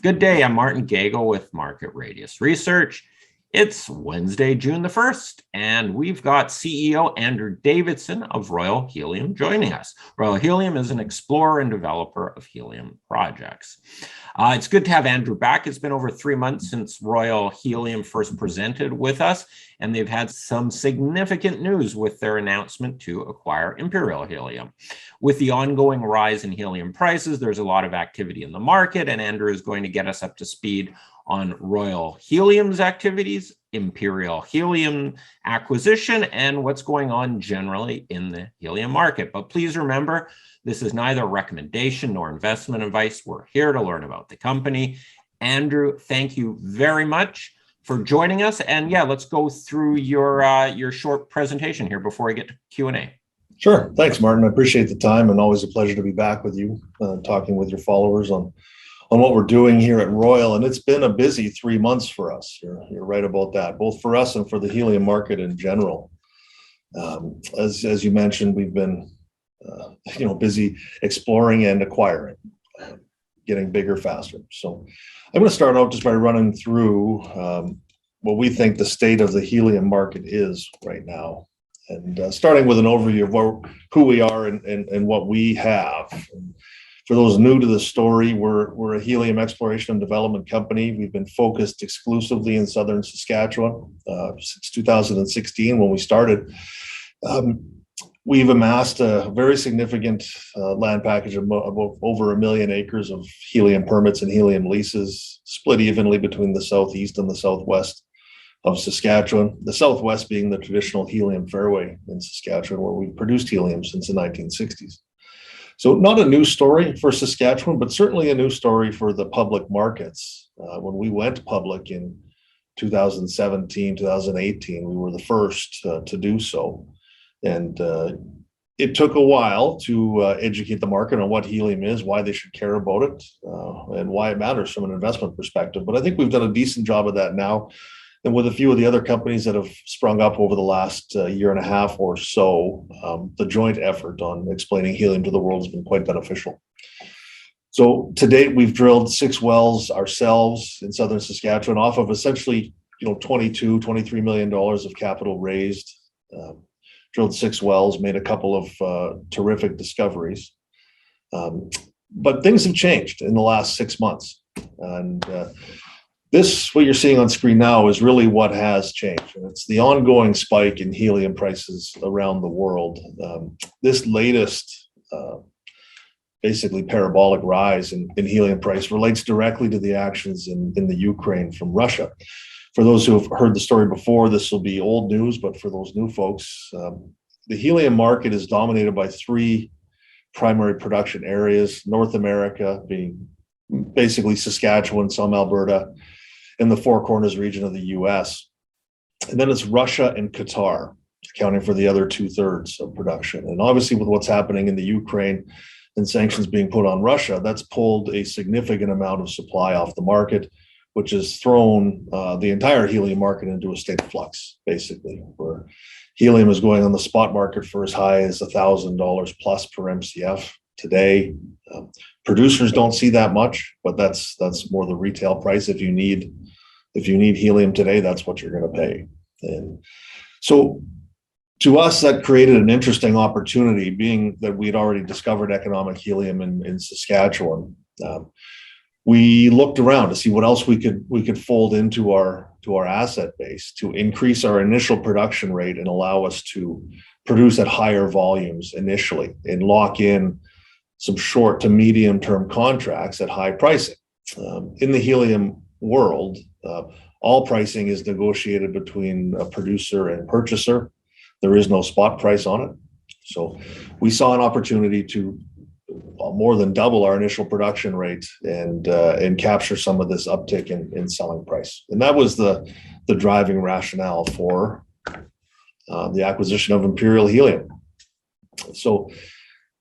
Good day. I'm Martin Gagel with Market Radius Research. It's Wednesday, June the 1st, and we've got CEO Andrew Davidson of Royal Helium joining us. Royal Helium is an explorer and developer of helium projects. It's good to have Andrew back. It's been over 3 months since Royal Helium first presented with us, and they've had some significant news with their announcement to acquire Imperial Helium. With the ongoing rise in helium prices, there's a lot of activity in the market, and Andrew is going to get us up to speed on Royal Helium's activities, Imperial Helium acquisition, and what's going on generally in the helium market. But please remember, this is neither a recommendation nor investment advice. We're here to learn about the company. Andrew, thank you very much for joining us. And yeah, let's go through your short presentation here before we get to Q&A. Sure. Thanks, Martin. I appreciate the time, and always a pleasure to be back with you, talking with your followers on what we're doing here at Royal. And it's been a busy 3 months for us. You're right about that, both for us and for the helium market in general. As you mentioned, we've been busy exploring and acquiring, getting bigger faster. So I'm going to start out just by running through what we think the state of the helium market is right now, and starting with an overview of who we are and what we have. And for those new to the story, we're a helium exploration and development company. We've been focused exclusively in southern Saskatchewan since 2016 when we started. We've amassed a very significant land package of over 1 million acres of helium permits and helium leases, split evenly between the southeast and the southwest of Saskatchewan, the southwest being the traditional helium fairway in Saskatchewan, where we've produced helium since the 1960s. So not a new story for Saskatchewan, but certainly a new story for the public markets. When we went public in 2017, 2018, we were the first to do so. And it took a while to educate the market on what helium is, why they should care about it, and why it matters from an investment perspective. But I think we've done a decent job of that now. And with a few of the other companies that have sprung up over the last year and a half or so, the joint effort on explaining helium to the world has been quite beneficial. So to date, we've drilled 6 wells ourselves in southern Saskatchewan off of essentially, $23 million of capital raised. Drilled 6 wells, made a couple of terrific discoveries. But things have changed in the last 6 months. And what you're seeing on screen now is really what has changed. And it's the ongoing spike in helium prices around the world. This latest, basically parabolic rise in helium price relates directly to the actions in the Ukraine from Russia. For those who have heard the story before, this will be old news, but for those new folks, the helium market is dominated by 3 primary production areas: North America being basically Saskatchewan, some Alberta, and the Four Corners region of the US. And then it's Russia and Qatar, accounting for the other 2/3 of production. And obviously with what's happening in the Ukraine and sanctions being put on Russia, that's pulled a significant amount of supply off the market, which has thrown the entire helium market into a state of flux, basically, where helium is going on the spot market for as high as $1,000 plus per MCF today. Producers don't see that much, but that's more the retail price. If you need helium today, that's what you're going to pay. And so to us, that created an interesting opportunity, being that we'd already discovered economic helium in Saskatchewan. We looked around to see what else we could fold into our asset base to increase our initial production rate and allow us to produce at higher volumes initially and lock in some short to medium term contracts at high pricing. In the helium world, all pricing is negotiated between a producer and purchaser. There is no spot price on it. So we saw an opportunity to more than double our initial production rate and capture some of this uptick in selling price. And that was the driving rationale for the acquisition of Imperial Helium. So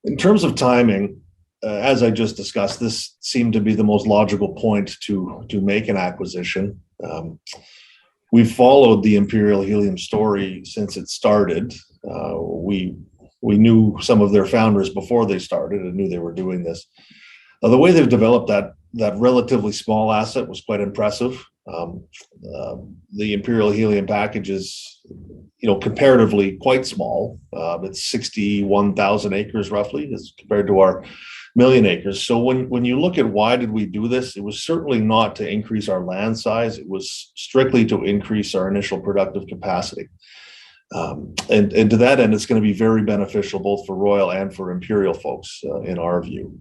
in terms of timing, as I just discussed, this seemed to be the most logical point to make an acquisition. We've followed the Imperial Helium story since it started. We knew some of their founders before they started and knew they were doing this. The way they've developed that relatively small asset was quite impressive. The Imperial Helium package is, comparatively quite small. It's 61,000 acres roughly as compared to our million acres. So when you look at why did we do this, it was certainly not to increase our land size. It was strictly to increase our initial productive capacity. And to that end, it's going to be very beneficial both for Royal and for Imperial folks in our view.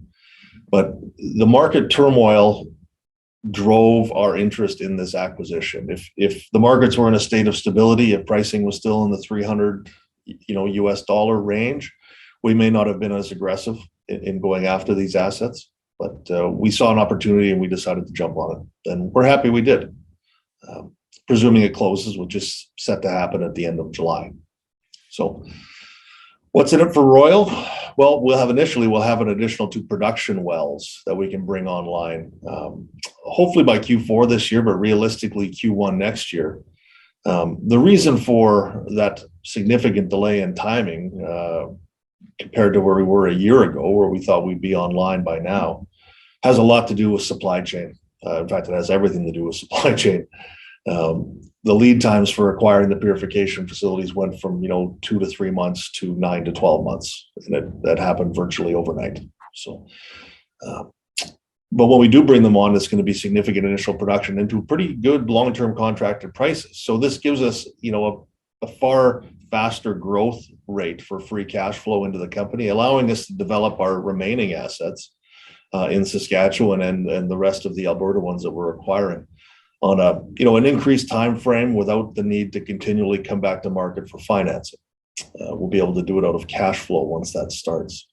But the market turmoil drove our interest in this acquisition. If the markets were in a state of stability, if pricing was still in the 300, US dollar range, we may not have been as aggressive in going after these assets. But we saw an opportunity and we decided to jump on it, and we're happy we did. Presuming it closes, which is set to happen at the end of July. So what's in it for Royal? Well, we'll have an additional 2 production wells that we can bring online, hopefully by Q4 this year, but realistically Q1 next year. The reason for that significant delay in timing compared to where we were a year ago, where we thought we'd be online by now, has a lot to do with supply chain. In fact, it has everything to do with supply chain. The lead times for acquiring the purification facilities went from 2 to 3 months to 9 to 12 months, and that happened virtually overnight. So, but when we do bring them on, it's going to be significant initial production into pretty good long-term contracted prices. So this gives us a far faster growth rate for free cash flow into the company, allowing us to develop our remaining assets in Saskatchewan and the rest of the Alberta ones that we're acquiring on an increased time frame without the need to continually come back to market for financing. We'll be able to do it out of cash flow once that starts.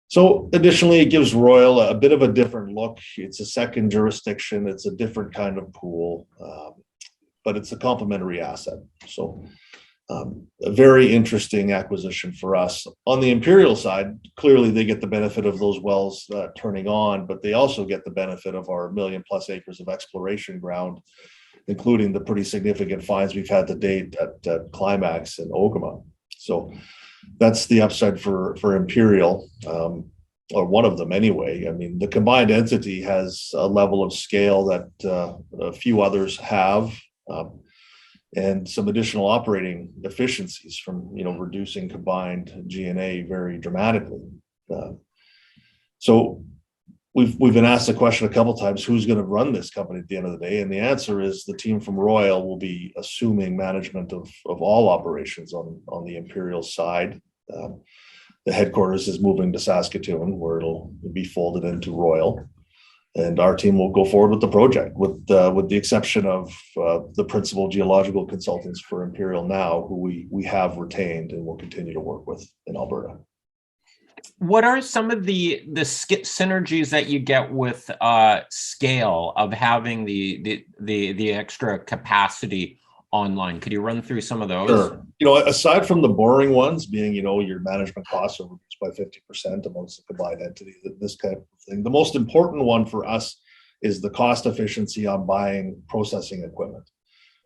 So additionally, it gives Royal a bit of a different look. It's a second jurisdiction. It's a different kind of pool, but it's a complementary asset. So a very interesting acquisition for us. On the Imperial side, clearly they get the benefit of those wells turning on, but they also get the benefit of our 1 million+ acres of exploration ground, including the pretty significant finds we've had to date at Climax and Ogama. So that's the upside for Imperial, or one of them anyway. I mean, the combined entity has a level of scale that a few others have, and some additional operating efficiencies from reducing combined G&A very dramatically. So we've been asked the question a couple of times, who's going to run this company at the end of the day? And the answer is the team from Royal will be assuming management of all operations on the Imperial side. The headquarters is moving to Saskatchewan, where it'll be folded into Royal. And our team will go forward with the project, with the exception of the principal geological consultants for Imperial now, who we have retained and will continue to work with in Alberta. What are some of the synergies that you get with scale of having the extra capacity online? Could you run through some of those? Sure. Aside from the boring ones being, your management costs are reduced by 50% amongst the combined entity, this kind of thing. The most important one for us is the cost efficiency on buying processing equipment.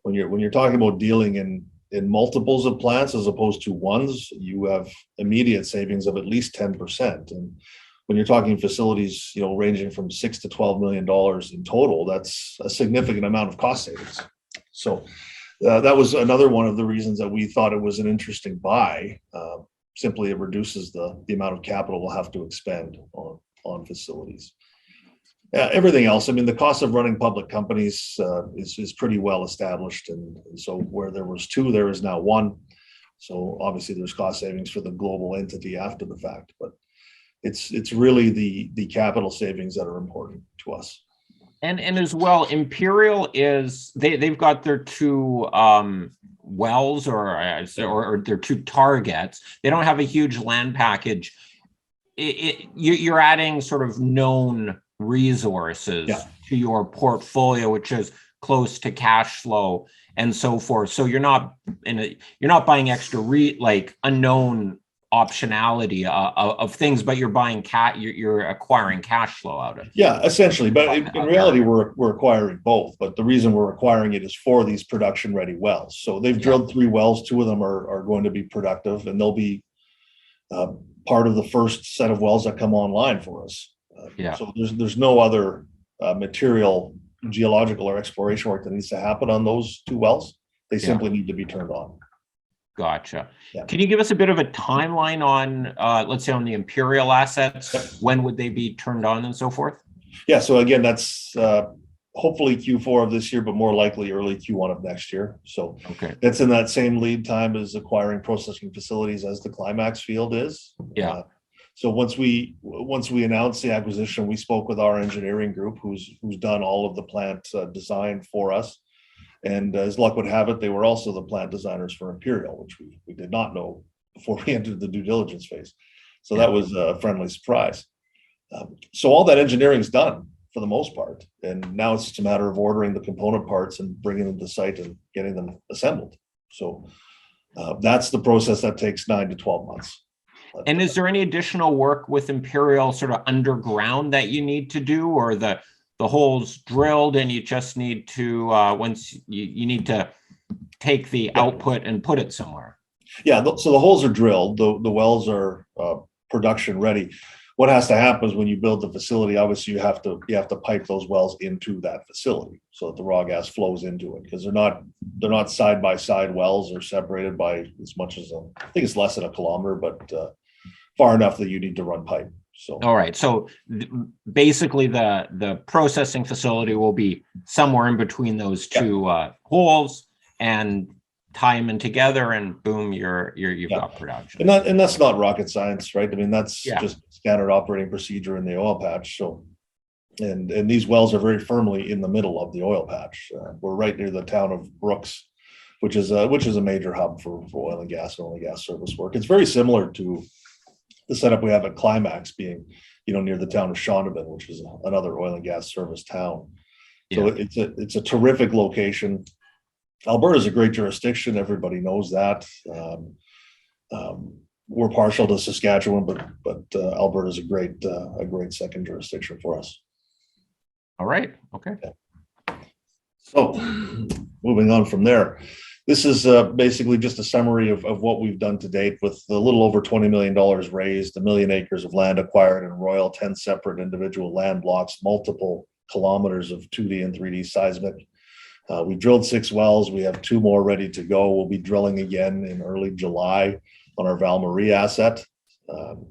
When you're talking about dealing in multiples of plants as opposed to ones, you have immediate savings of at least 10%. And when you're talking facilities, ranging from $6 to $12 million in total, that's a significant amount of cost savings. So that was another one of the reasons that we thought it was an interesting buy. Simply, it reduces the amount of capital we'll have to expend on facilities. Everything else, I mean, the cost of running public companies is pretty well established. And so where there was 2, there is now 1. So obviously there's cost savings for the global entity after the fact, but it's really the capital savings that are important to us. And as well, Imperial they've got their 2 wells or their 2 targets. They don't have a huge land package. You're adding sort of known resources to your portfolio, which is close to cash flow and so forth. So you're not buying extra unknown optionality of things, but you're buying you're acquiring cash flow out of it. Yeah, essentially. But in reality, we're acquiring both. But the reason we're acquiring it is for these production ready wells. So they've drilled 3 wells. 2 of them are going to be productive, and they'll be part of the first set of wells that come online for us. Yeah. So there's no other material, geological or exploration work that needs to happen on those two wells. They simply need to be turned on. Gotcha. Yeah. Can you give us a bit of a timeline on, let's say, on the Imperial assets? Yep. When would they be turned on and so forth? Yeah. So again, that's hopefully Q4 of this year, but more likely early Q1 of next year. So Okay. that's in that same lead time as acquiring processing facilities as the Climax field is. Yeah. So once we announced the acquisition, we spoke with our engineering group, who's done all of the plant design for us. And as luck would have it, they were also the plant designers for Imperial, which we did not know before we entered the due diligence phase. So that was a friendly surprise. So all that engineering is done for the most part. And now it's just a matter of ordering the component parts and bringing them to site and getting them assembled. So that's the process that takes 9 to 12 months. And is there any additional work with Imperial sort of underground that you need to do, or the holes drilled and you just need to, once you need to take the output and put it somewhere? Yeah, so the holes are drilled, the wells are production ready. What has to happen is when you build the facility, obviously you have to pipe those wells into that facility so that the raw gas flows into it, because they're not side by side wells. They're separated by as much as I think it's less than 1 kilometer, but far enough that you need to run pipe. So all right, so basically the processing facility will be somewhere in between those two holes, and tie them in together, and boom, you've got production. And that's not rocket science, right? I mean, that's just standard operating procedure in the oil patch. So and these wells are very firmly in the middle of the oil patch. We're right near the town of Brooks, which is a major hub for oil and gas service work. It's very similar to the setup we have at Climax, being near the town of Shaunavon, which is another oil and gas service town. So it's a terrific location. Alberta is a great jurisdiction. Everybody knows that. We're partial to Saskatchewan, but Alberta is a great second jurisdiction for us. All right. Okay. So moving on from there, this is basically just a summary of what we've done to date, with a little over $20 million raised, 1 million acres of land acquired in Royal, 10 separate individual land blocks, multiple kilometers of 2D and 3D seismic. We drilled 6 wells. We have 2 more ready to go. We'll be drilling again in early July on our Val Marie asset,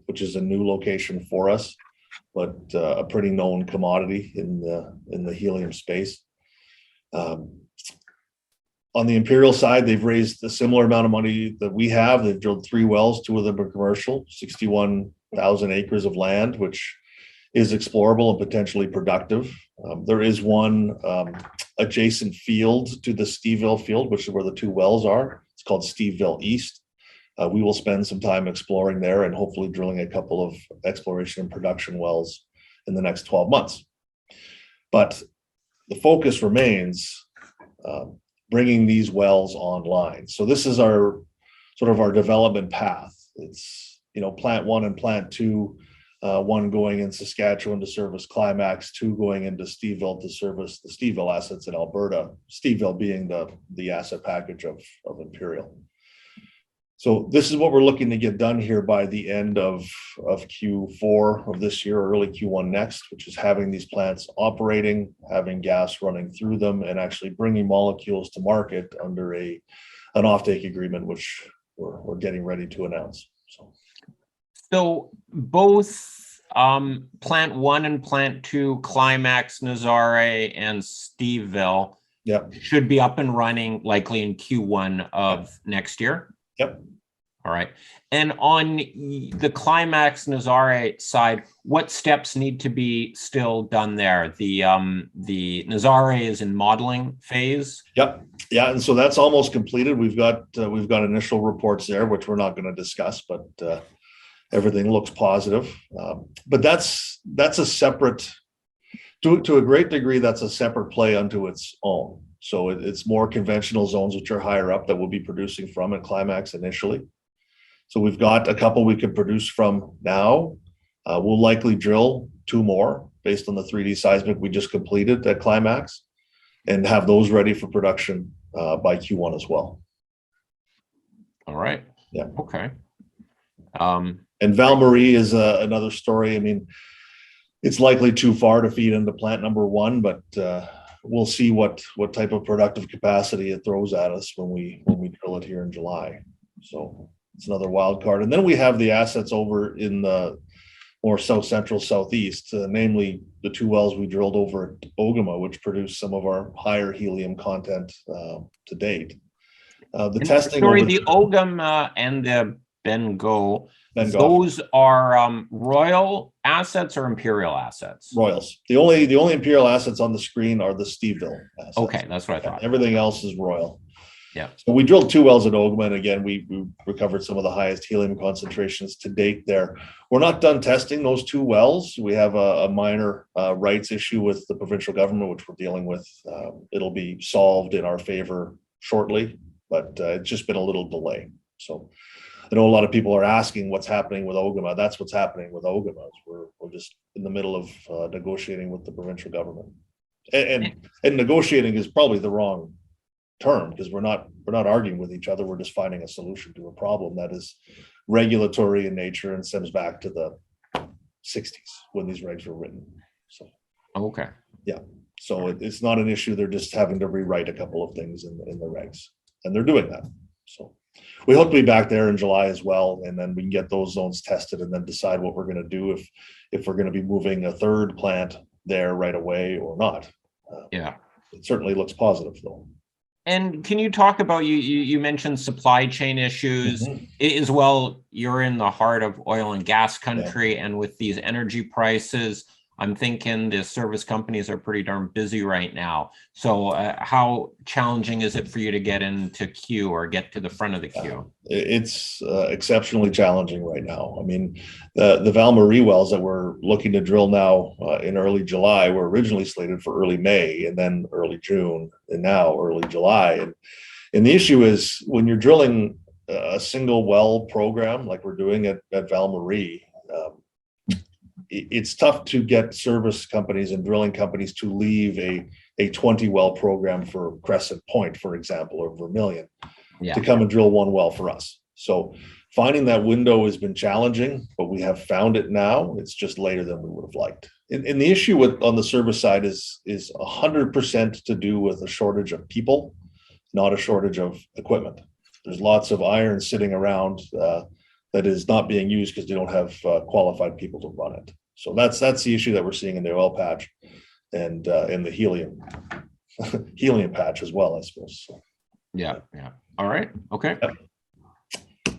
which is a new location for us, but a pretty known commodity in the helium space. On the Imperial side, they've raised a similar amount of money that we have. They've drilled 3 wells, 2 of them are commercial, 61,000 acres of land, which is explorable and potentially productive. There is one adjacent field to the Steveville field, which is where the 2 wells are. It's called Steveville East. We will spend some time exploring there and hopefully drilling a couple of exploration and production wells in the next 12 months. But the focus remains bringing these wells online. So this is our development path. It's plant 1 and plant 2. 1 going in Saskatchewan to service Climax, 2 going into Steveville to service the Steveville assets in Alberta, Steveville being the asset package of Imperial. So this is what we're looking to get done here by the end of Q4 of this year, or early Q1 next, which is having these plants operating, having gas running through them, and actually bringing molecules to market under an offtake agreement, which we're getting ready to announce. So both plant 1 and plant 2, Climax, Nazare, and Steveville, should be up and running likely in Q1 of next year. Yep. All right. And on the Climax Nazare side, what steps need to be still done there? The Nazare is in modeling phase. Yep. Yeah, and so that's almost completed. We've got initial reports there, which we're not going to discuss, but everything looks positive. But that's a separate, to a great degree, that's a separate play unto its own. So it's more conventional zones, which are higher up, that we'll be producing from at Climax initially. So we've got a couple we could produce from now. We'll likely drill 2 more based on the 3D seismic we just completed at Climax, and have those ready for production by Q1 as well. All right. Yeah. Okay. And Val Marie is another story. I mean, It's likely too far to feed into plant number one, but we'll see what type of productive capacity it throws at us when we drill it here in July. So it's another wild card. And then we have the assets over in the more south central southeast, namely the 2 wells we drilled over at Ogama, which produced some of our higher helium content to date. The testing. Sorry, the Ogama and the Bengo. Those are Royal assets or Imperial assets? Royals. The only Imperial assets on the screen are the Steveville assets. Okay, that's what I thought. Everything else is Royal. Yeah. So we drilled 2 wells at Ogama, and again, we recovered some of the highest helium concentrations to date there. We're not done testing those 2 wells. We have a minor rights issue with the provincial government, which we're dealing with. It'll be solved in our favor shortly, but it's just been a little delay. So I know a lot of people are asking what's happening with Ogama. That's what's happening with Ogama. We're just in the middle of negotiating with the provincial government, and negotiating is probably the wrong term, because we're not arguing with each other. We're just finding a solution to a problem that is regulatory in nature and stems back to the 60s when these regs were written. So okay, yeah, so it's not an issue. They're just having to rewrite a couple of things in the regs, and they're doing that. So we hope to be back there in July as well, and then we can get those zones tested and then decide what we're going to do, if we're going to be moving a 3rd plant there right away or not. Yeah, it certainly looks positive though. And can you talk about, you mentioned supply chain issues as well? You're in the heart of oil and gas country, and with these energy prices, I'm thinking the service companies are pretty darn busy right now. So how challenging is it for you to get into queue or get to the front of the queue? It's exceptionally challenging right now. I mean, the Val Marie wells that we're looking to drill now in early July were originally slated for early May, and then early June, and now early July. And the issue is, when you're drilling a single well program like we're doing at Val Marie, it's tough to get service companies and drilling companies to leave a 20 well program for Crescent Point, for example, or Vermilion, to come and drill 1 well for us. So finding that window has been challenging, but we have found it now. It's just later than we would have liked. And the issue on the service side is 100% to do with a shortage of people, not a shortage of equipment. There's lots of iron sitting around that is not being used because they don't have qualified people to run it. So that's the issue that we're seeing in the oil patch, and in the helium patch as well, I suppose. So, yeah. All right. Okay. Yeah.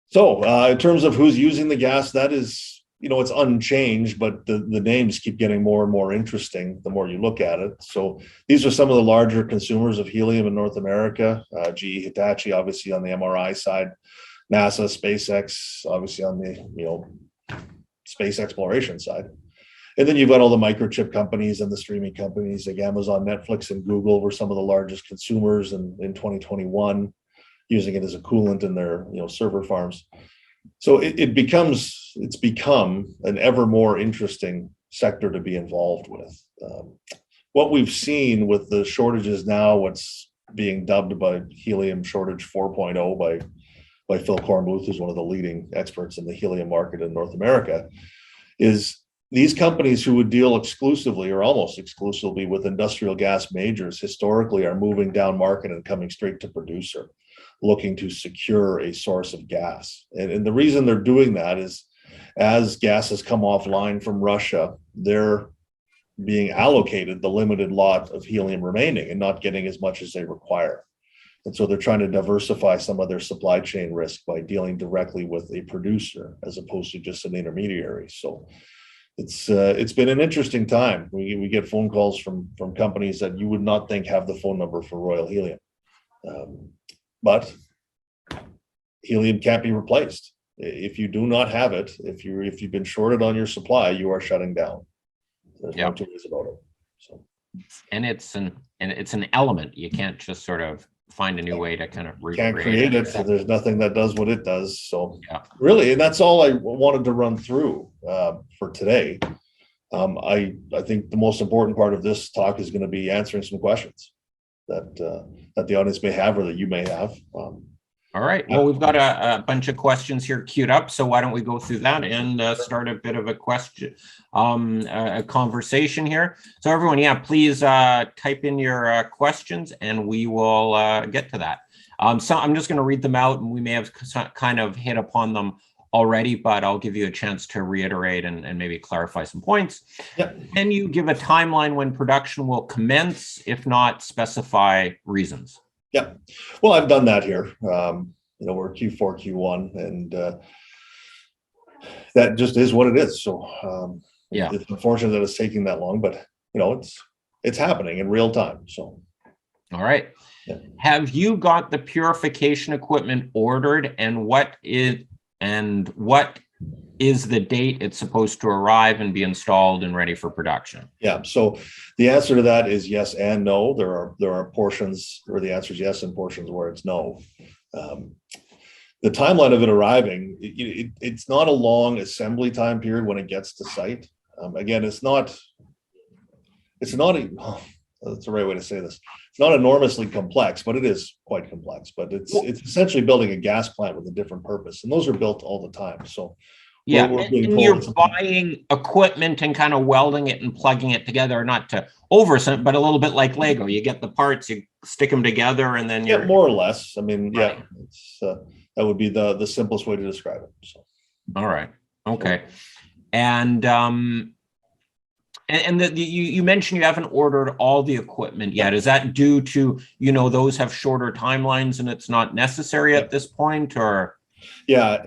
So in terms of who's using the gas, that is, it's unchanged, but the names keep getting more and more interesting the more you look at it. So these are some of the larger consumers of helium in North America. GE Hitachi, obviously on the MRI side, NASA, SpaceX, obviously on the space exploration side. And then you've got all the microchip companies and the streaming companies, like Amazon, Netflix, and Google were some of the largest consumers in 2021, using it as a coolant in their server farms. So it's become an ever more interesting sector to be involved with. What we've seen with the shortages now, what's being dubbed by helium shortage 4.0 by Phil Kornbluth, who's one of the leading experts in the helium market in North America, is these companies who would deal exclusively or almost exclusively with industrial gas majors historically are moving down market and coming straight to producer, looking to secure a source of gas. And the reason they're doing that is, as gas has come offline from Russia, they're being allocated the limited lot of helium remaining and not getting as much as they require. And so they're trying to diversify some of their supply chain risk by dealing directly with a producer as opposed to just an intermediary. So it's been an interesting time. We get phone calls from companies that you would not think have the phone number for Royal Helium. But helium can't be replaced. If you do not have it, if you've been shorted on your supply, you are shutting down. There's no two ways about it. So, and it's an element. You can't just sort of find a new way to kind of can't create it. So there's nothing that does what it does. So really, and that's all I wanted to run through for today. I think the most important part of this talk is going to be answering some questions that the audience may have or that you may have. All right. Well, we've got a bunch of questions here queued up, so why don't we go through that and start a bit of a question, a conversation here. So everyone, yeah, please type in your questions, and we will get to that. So I'm just going to read them out, and we may have kind of hit upon them already, but I'll give you a chance to reiterate and maybe clarify some points. Yep. Can you give a timeline when production will commence? If not, specify reasons. Yeah, well, I've done that here. We're Q4, Q1, and that just is what it is. So yeah, it's unfortunate that it's taking that long, but it's happening in real time. So, all right. Yeah. Have you got the purification equipment ordered, and what is the date it's supposed to arrive and be installed and ready for production? Yeah, so the answer to that is yes and no. There are portions where the answer is yes and portions where it's no. The timeline of it arriving, it's not a long assembly time period when it gets to site. Again, that's the right way to say this. It's not enormously complex, but it is quite complex. But it's essentially building a gas plant with a different purpose, and those are built all the time. So yeah, and you're buying equipment and kind of welding it and plugging it together, not to oversimplify, but a little bit like Lego. You get the parts, you stick them together, and then you're more or less. I mean, right. Yeah, it's, that would be the simplest way to describe it. So, all right, okay, and you mentioned you haven't ordered all the equipment yet. Is that due to those have shorter timelines and it's not necessary at this point, or? Yeah,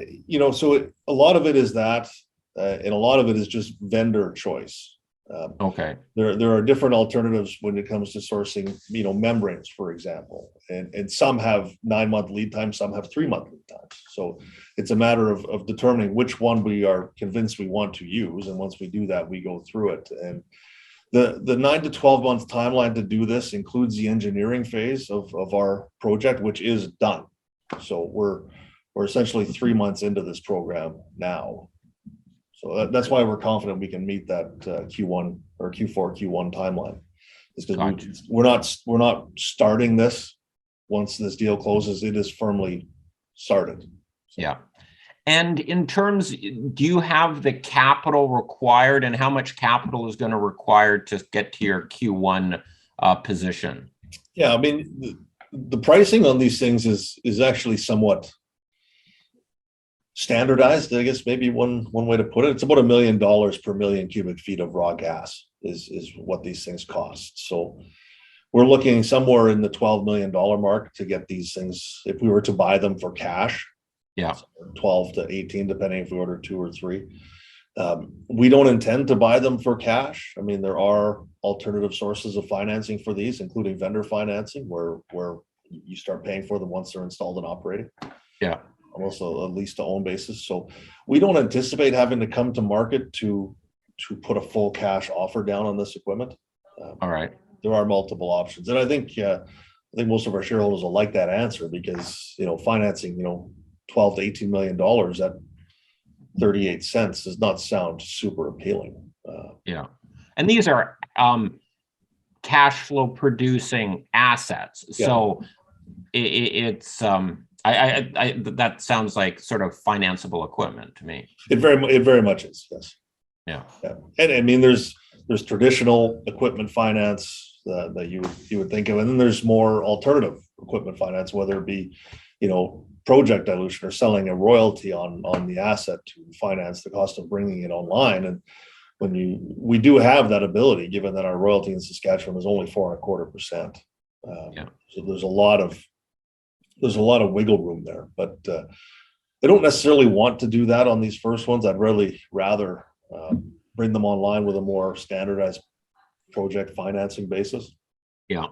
so a lot of it is that, and a lot of it is just vendor choice. Okay. There are different alternatives when it comes to sourcing, membranes, for example, and some have 9-month lead times, some have 3-month lead times. So it's a matter of determining which one we are convinced we want to use, and once we do that, we go through it. And the 9 to 12 month timeline to do this includes the engineering phase of our project, which is done. So we're essentially 3 months into this program now. So that's why we're confident we can meet that Q1 or Q4, Q1 timeline. Is because we're not starting this once this deal closes. It is firmly started. So. Yeah. And in terms, do you have the capital required, and how much capital is going to require to get to your Q1 position? Yeah, I mean, the pricing on these things is actually somewhat standardized, I guess, maybe one way to put it. It's about $1 million per million cubic feet of raw gas is what these things cost. So we're looking somewhere in the $12 million mark to get these things, if we were to buy them for cash. Yeah, 12 to 18, depending if we order 2 or 3. We don't intend to buy them for cash. I mean, there are alternative sources of financing for these, including vendor financing, where you start paying for them once they're installed and operating. Yeah. Almost a lease to own basis. So we don't anticipate having to come to market to put a full cash offer down on this equipment. All right. There are multiple options. And I think most of our shareholders will like that answer because, financing, $12 to $18 million at 38 cents does not sound super appealing. Yeah. And these are cash flow producing assets. Yeah. So it's that sounds like sort of financeable equipment to me. It very much is, yes. Yeah. And I mean, there's traditional equipment finance that you would think of, and then there's more alternative equipment finance, whether it be, project dilution or selling a royalty on the asset to finance the cost of bringing it online. And we do have that ability, given that our royalty in Saskatchewan is only 4.25%. So there's a lot of wiggle room there, but I don't necessarily want to do that on these first ones. I'd really rather bring them online with a more standardized project financing basis. Yeah.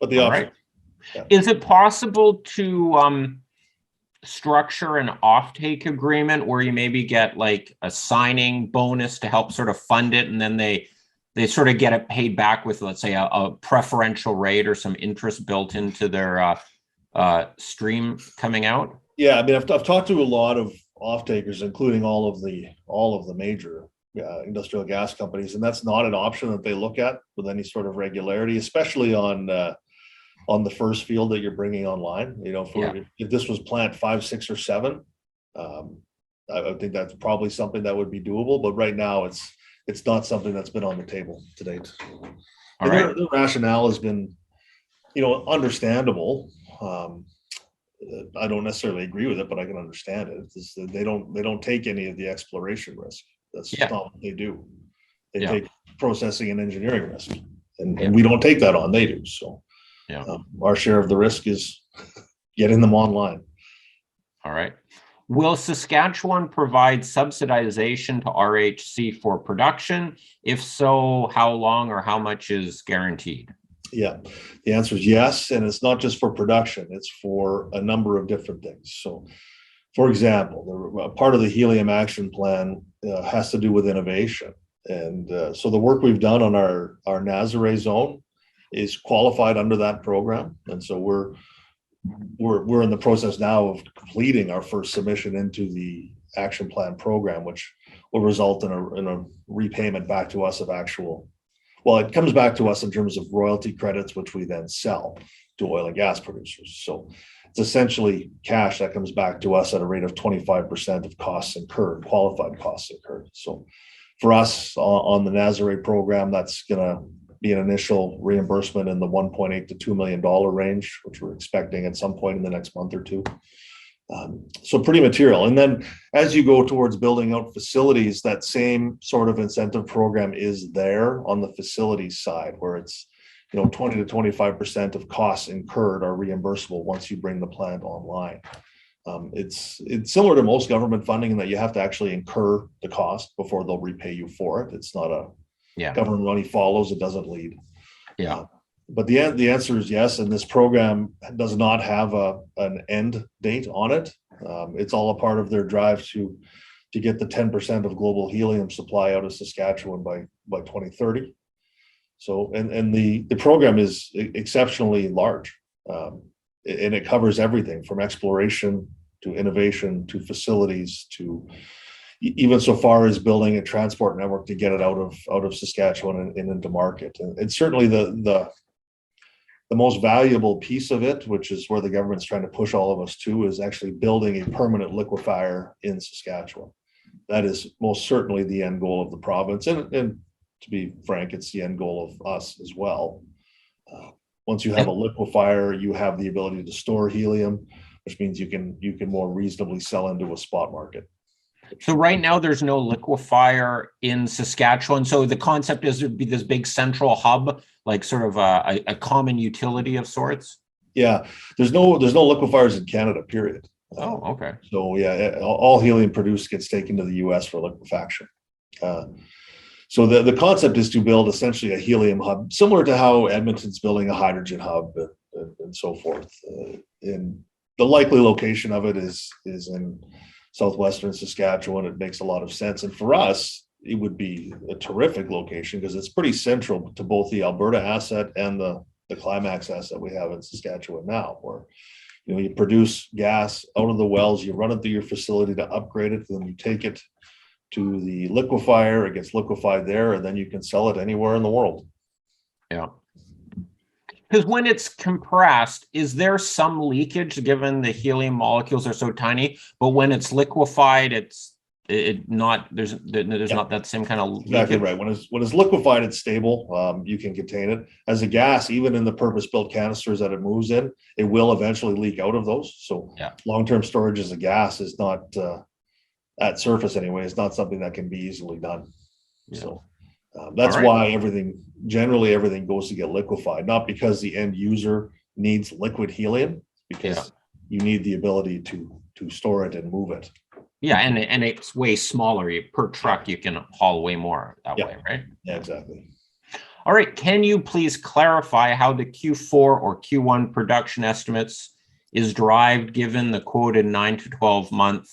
But the option. Right. Yeah. Is it possible to structure an offtake agreement where you maybe get like a signing bonus to help sort of fund it, and then they sort of get it paid back with, let's say, a preferential rate or some interest built into their stream coming out? Yeah, I mean, I've talked to a lot of off-takers, including all of the major industrial gas companies, and that's not an option that they look at with any sort of regularity, especially on on the first field that you're bringing online. You know, if this was plant 5, 6, or 7, I think that's probably something that would be doable. But right now, it's not something that's been on the table to date. And their rationale has been, you know, understandable. I don't necessarily agree with it, but I can understand it. It's that they don't take any of the exploration risk. That's just not what they do. They take processing and engineering risk, and we don't take that on. They do. So our share of the risk is getting them online. All right. Will Saskatchewan provide subsidization to RHC for production? If so, how long or how much is guaranteed? Yeah, the answer is yes. And it's not just for production, it's for a number of different things. So, for example, part of the Helium Action Plan has to do with innovation. And so the work we've done on our Nazare zone is qualified under that program. And so we're in the process now of completing our first submission into the action plan program, which will result in a repayment back to us of actual. Well, it comes back to us in terms of royalty credits, which we then sell to oil and gas producers. So it's essentially cash that comes back to us at a rate of 25% of costs incurred, qualified costs incurred. So for us on the Nazare program, that's going to be an initial reimbursement in the $1.8 to $2 million range, which we're expecting at some point in the next month or two. So pretty material. And then as you go towards building out facilities, that same sort of incentive program is there on the facilities side, where it's, you know, 20 to 25% of costs incurred are reimbursable once you bring the plant online. It's similar to most government funding in that you have to actually incur the cost before they'll repay you for it. It's not a government money follows, it doesn't lead. But the answer is yes, and this program does not have an end date on it. It's all a part of their drive to get the 10% of global helium supply out of Saskatchewan by 2030. So, and the program is exceptionally large, and it covers everything from exploration to innovation to facilities to even so far as building a transport network to get it out of Saskatchewan and into market. And certainly the most valuable piece of it, which is where the government's trying to push all of us to, is actually building a permanent liquefier in Saskatchewan. That is most certainly the end goal of the province. And to be frank, it's the end goal of us as well. Once you have a liquefier, you have the ability to store helium, which means you can more reasonably sell into a spot market. So right now there's no liquefier in Saskatchewan. So the concept is there'd be this big central hub, like sort of a common utility of sorts. Yeah, there's no liquefiers in Canada, period. Oh, okay. So yeah, all helium produced gets taken to the US for liquefaction. So the concept is to build essentially a helium hub, similar to how Edmonton's building a hydrogen hub and so forth. And the likely location of it is in southwestern Saskatchewan. It makes a lot of sense. And for us, it would be a terrific location because it's pretty central to both the Alberta asset and the Climax asset we have in Saskatchewan now, where you produce gas out of the wells, you run it through your facility to upgrade it, then you take it to the liquefier, it gets liquefied there, and then you can sell it anywhere in the world. Yeah. Because when it's compressed, is there some leakage given the helium molecules are so tiny? But when it's liquefied, there's not that same kind of leakage. Exactly right. When it's liquefied, it's stable. You can contain it. As a gas, even in the purpose-built canisters that it moves in, it will eventually leak out of those. So long-term storage as a gas is not at surface anyway. It's not something that can be easily done. Yeah. So that's why generally everything goes to get liquefied, not because the end user needs liquid helium, because you need the ability to store it and move it. Yeah, and it's way smaller. Per truck, you can haul way more that way, right? Yeah, exactly. All right, can you please clarify how the Q4 or Q1 production estimates is derived given the quoted 9 to 12 month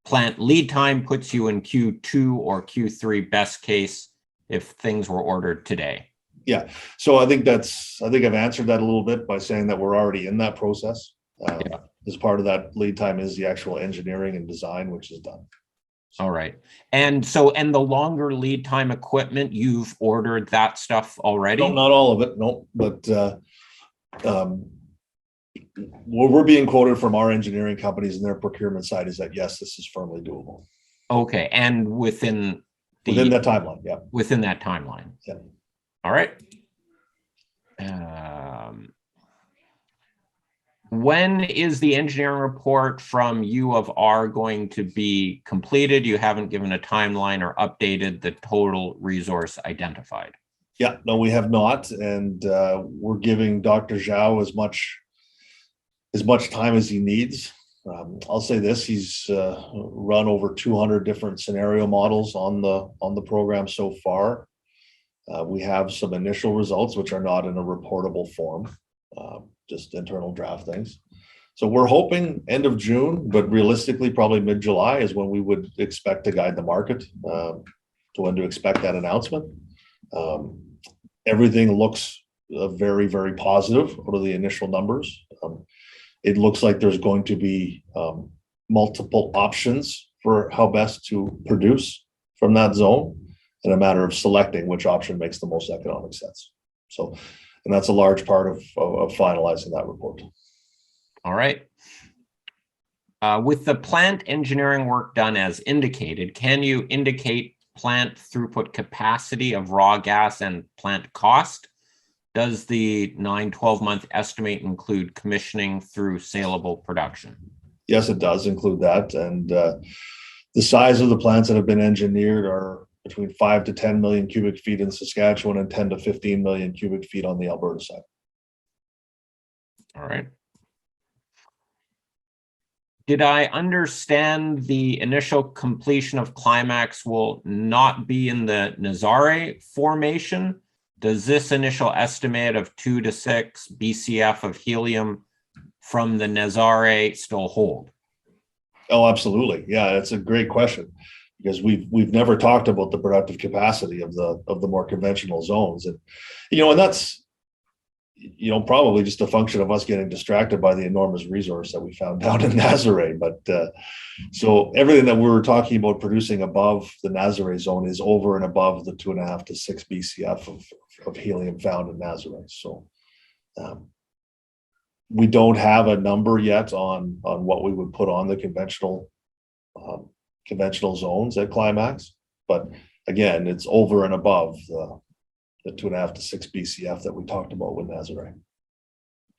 plant lead time puts you in Q2 or Q3 best case if things were ordered today? Yeah, so I think I've answered that a little bit by saying that we're already in that process. As part of that lead time is the actual engineering and design, which is done. All right. And the longer lead time equipment, you've ordered that stuff already? No, not all of it, no, but what we're being quoted from our engineering companies and their procurement side is that, yes, this is firmly doable. Okay. And within that timeline. Yeah. Within that timeline. Yeah. All right. When is the engineering report from U of R going to be completed? You haven't given a timeline or updated the total resource identified. Yeah, no, we have not. And we're giving Dr. Zhao as much time as he needs. I'll say this, he's run over 200 different scenario models on the program so far. We have some initial results, which are not in a reportable form, just internal draft things. So we're hoping end of June, but realistically, probably mid-July is when we would expect to guide the market to when to expect that announcement. Everything looks very, very positive out of the initial numbers. It looks like there's going to be multiple options for how best to produce from that zone, in a matter of selecting which option makes the most economic sense. So, and that's a large part of finalizing that report. All right. With the plant engineering work done as indicated, can you indicate plant throughput capacity of raw gas and plant cost? Does the 9-12 month estimate include commissioning through saleable production? Yes, it does include that. And the size of the plants that have been engineered are between 5 to 10 million cubic feet in Saskatchewan and 10 to 15 million cubic feet on the Alberta side. All right. Did I understand the initial completion of Climax will not be in the Nazare formation? Does this initial estimate of 2 to 6 BCF of helium from the Nazare still hold? Oh, absolutely. Yeah, it's a great question, because we've never talked about the productive capacity of the more conventional zones. And and that's probably just a function of us getting distracted by the enormous resource that we found down in Nazare. But so everything that we were talking about producing above the Nazare zone is over and above the 2.5 to 6 BCF of helium found in Nazare. So we don't have a number yet on what we would put on the conventional zones at Climax, but again, it's over and above the 2.5 to 6 BCF that we talked about with Nazare.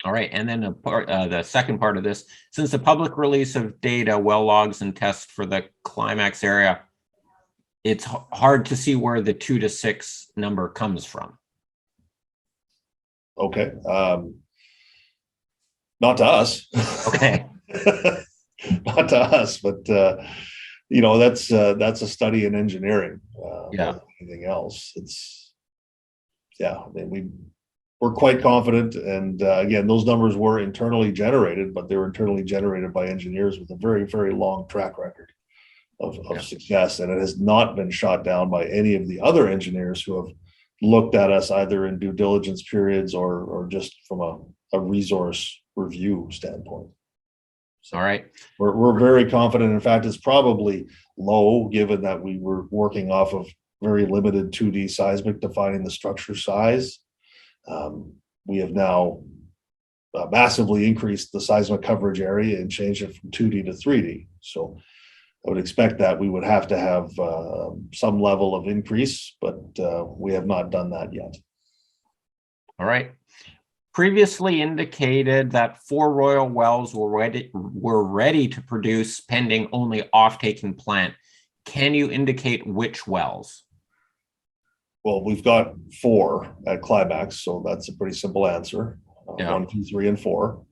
All right, and then the second part of this, since the public release of data, well logs, and tests for the Climax area, it's hard to see where the 2 to 6 number comes from. Okay, not to us. Okay. Not to us, but that's a study in engineering. Yeah. Anything else? I mean, we're quite confident, and again, those numbers were internally generated, but they were internally generated by engineers with a very, very long track record of success, and it has not been shot down by any of the other engineers who have looked at us either in due diligence periods or just from a resource review standpoint. All right. We're very confident. In fact, it's probably low, given that we were working off of very limited 2D seismic defining the structure size. We have now massively increased the seismic coverage area and changed it from 2D to 3D. So I would expect that we would have to have some level of increase, but we have not done that yet. All right. Previously indicated that 4 Royal wells were ready to produce pending only off-taking plant. Can you indicate which wells? Well, we've got 4 at Climax, so that's a pretty simple answer. 1, 2, 3, and 4.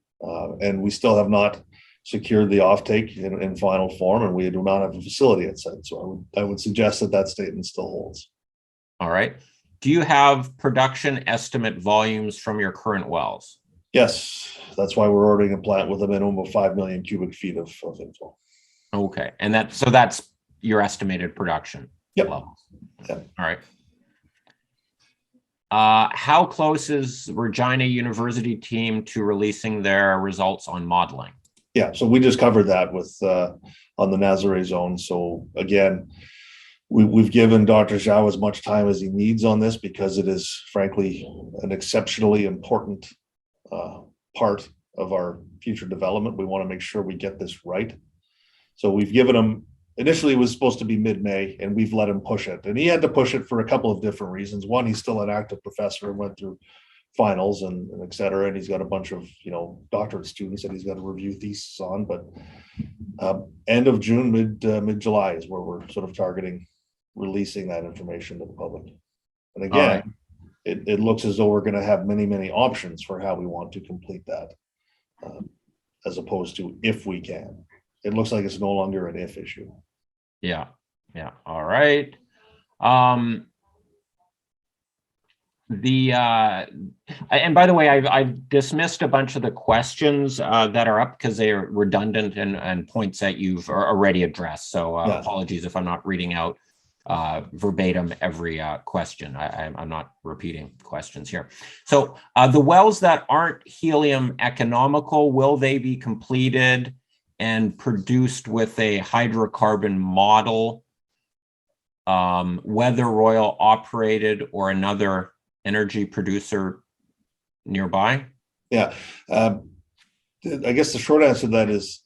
And we still have not secured the offtake in final form, and we do not have a facility at site. So I would suggest that statement still holds. All right. Do you have production estimate volumes from your current wells? Yes, that's why we're ordering a plant with a minimum of 5 million cubic feet of inflow. Okay, and that's your estimated production level. Yep. All right. How close is Regina University team to releasing their results on modeling? Yeah, so we just covered that with on the Nazare zone. So again, we've given Dr. Zhao as much time as he needs on this, because it is frankly an exceptionally important part of our future development. We want to make sure we get this right. So we've given him, initially it was supposed to be mid-May, and we've let him push it. And he had to push it for a couple of different reasons. One, he's still an active professor and went through finals and et cetera. And he's got a bunch of, doctorate students that he's got to review thesis on. But end of June, mid-July is where we're sort of targeting releasing that information to the public. And again, it looks as though we're going to have many, many options for how we want to complete that, as opposed to if we can. It looks like it's no longer an if issue. Yeah. All right. And by the way, I've dismissed a bunch of the questions that are up because they are redundant and points that you've already addressed. So apologies if I'm not reading out verbatim every question. I'm not repeating questions here. So the wells that aren't helium economical, will they be completed and produced with a hydrocarbon model, whether Royal operated or another energy producer nearby? Yeah, I guess the short answer to that is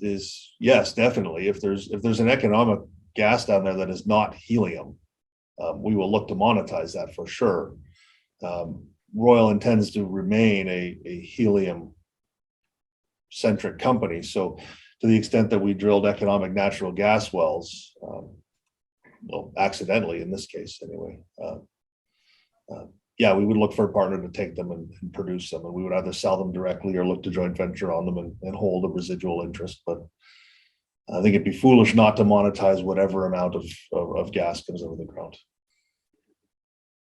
yes, definitely. If there's an economic gas down there that is not helium, we will look to monetize that for sure. Royal intends to remain a helium centric company, so to the extent that we drilled economic natural gas wells, well, accidentally in this case anyway, we would look for a partner to take them and produce them, and we would either sell them directly or look to joint venture on them and hold a residual interest. But I think it'd be foolish not to monetize whatever amount of gas comes out of the ground.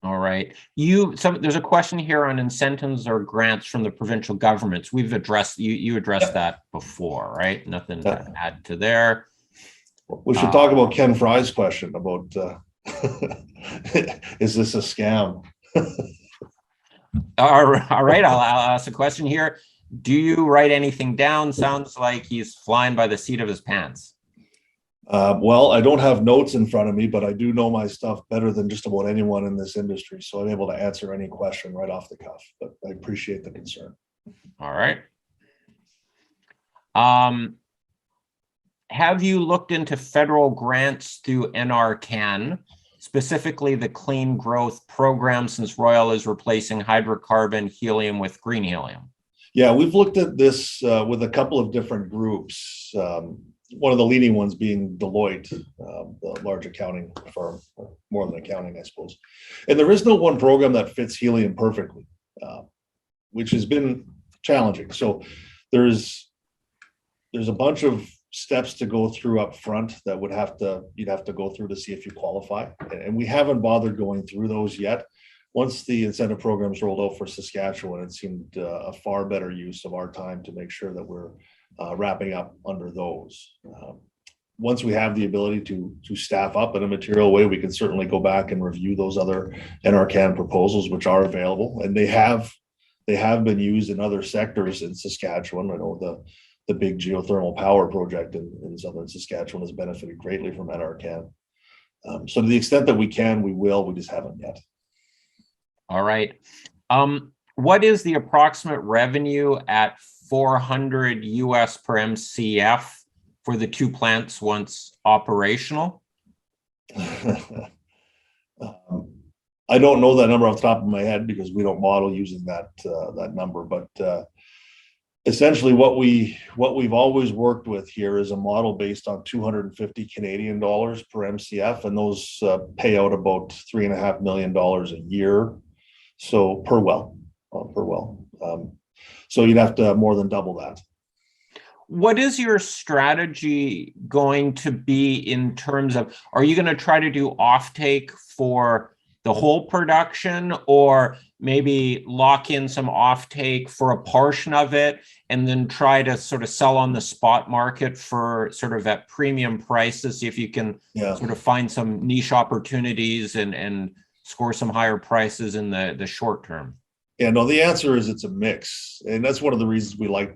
All right. There's a question here on incentives or grants from the provincial governments. We've addressed, you addressed that before, right? Nothing to add to there. We should talk about Ken Fry's question about, is this a scam? All right. I'll ask a question here. Do you write anything down? Sounds like he's flying by the seat of his pants. Well, I don't have notes in front of me, but I do know my stuff better than just about anyone in this industry. So I'm able to answer any question right off the cuff, but I appreciate the concern. All right. Have you looked into federal grants through NRCan, specifically the Clean Growth Program, since Royal is replacing hydrocarbon helium with green helium? Yeah, we've looked at this with a couple of different groups. One of the leading ones being Deloitte, the large accounting firm, more than accounting, I suppose. And there is no one program that fits helium perfectly, which has been challenging. So there's a bunch of steps to go through up front that you'd have to go through to see if you qualify. And we haven't bothered going through those yet. Once the incentive programs rolled out for Saskatchewan, it seemed a far better use of our time to make sure that we're wrapping up under those. Once we have the ability to staff up in a material way, we can certainly go back and review those other NRCan proposals, which are available, and they have been used in other sectors in Saskatchewan. I know the big geothermal power project in southern Saskatchewan has benefited greatly from NRCan. So to the extent that we can, we will. We just haven't yet. All right. What is the approximate revenue at 400 US per MCF for the two plants once operational? I don't know that number off the top of my head because we don't model using that number, but essentially what we've always worked with here is a model based on 250 Canadian dollars per MCF, and those pay out about $3.5 million a year, so per well. So you'd have to more than double that. What is your strategy going to be in terms of, are you going to try to do offtake for the whole production, or maybe lock in some offtake for a portion of it and then try to sort of sell on the spot market for sort of at premium prices, see if you can sort of find some niche opportunities and score some higher prices in the short term? Yeah, no, the answer is it's a mix. And that's one of the reasons we like